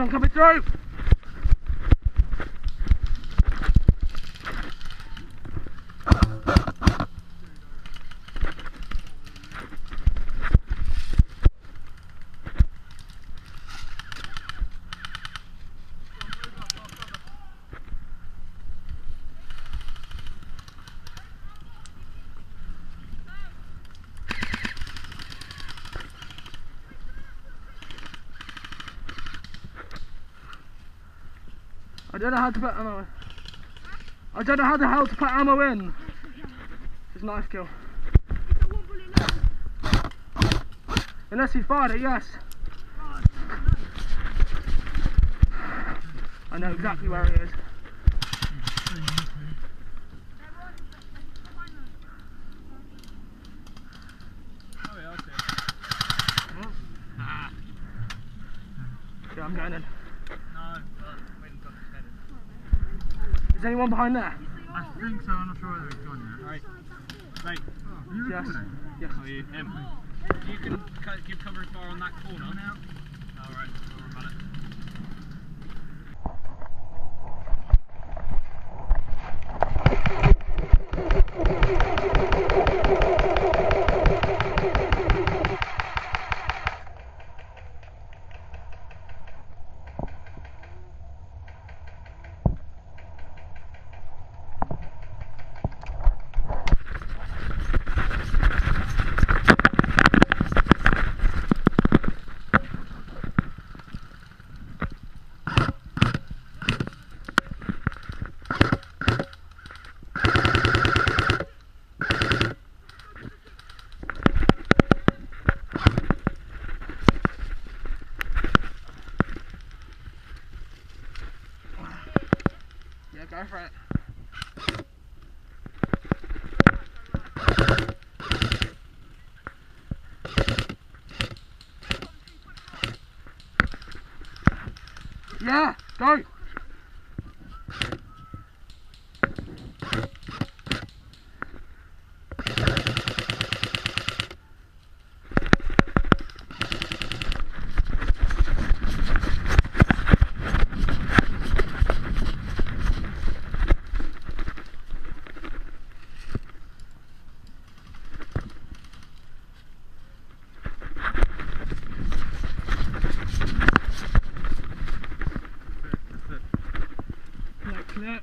one coming through. I don't know how to put ammo in. I don't know how the hell to put ammo in. It's a knife kill. Unless he fired it, yes. I know exactly where he is. Yeah, I'm going in. Is anyone behind there? I think so, I'm not sure whether it's gone yet. Right. Right. Are you recording? Yes. Oh, you can give cover and fire on that corner now. Alright, don't worry about it. Go for it. Yeah, go. Yeah.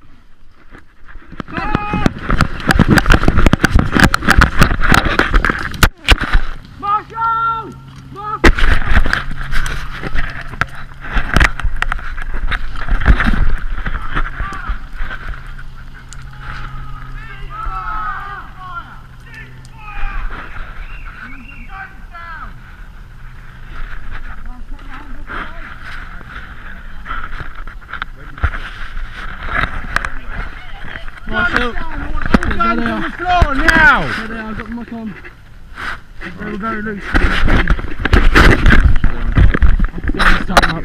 Marshall! Marshall! Guns on the floor now! There they are, I've got them on. They were very loose. Yeah, start up.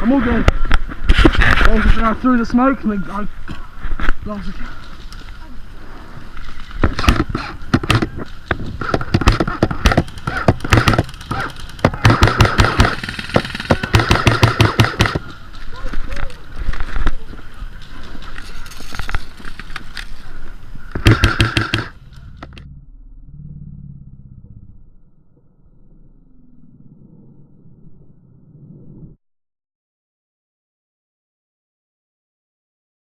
I'm all good. Through the smoke and I blasted.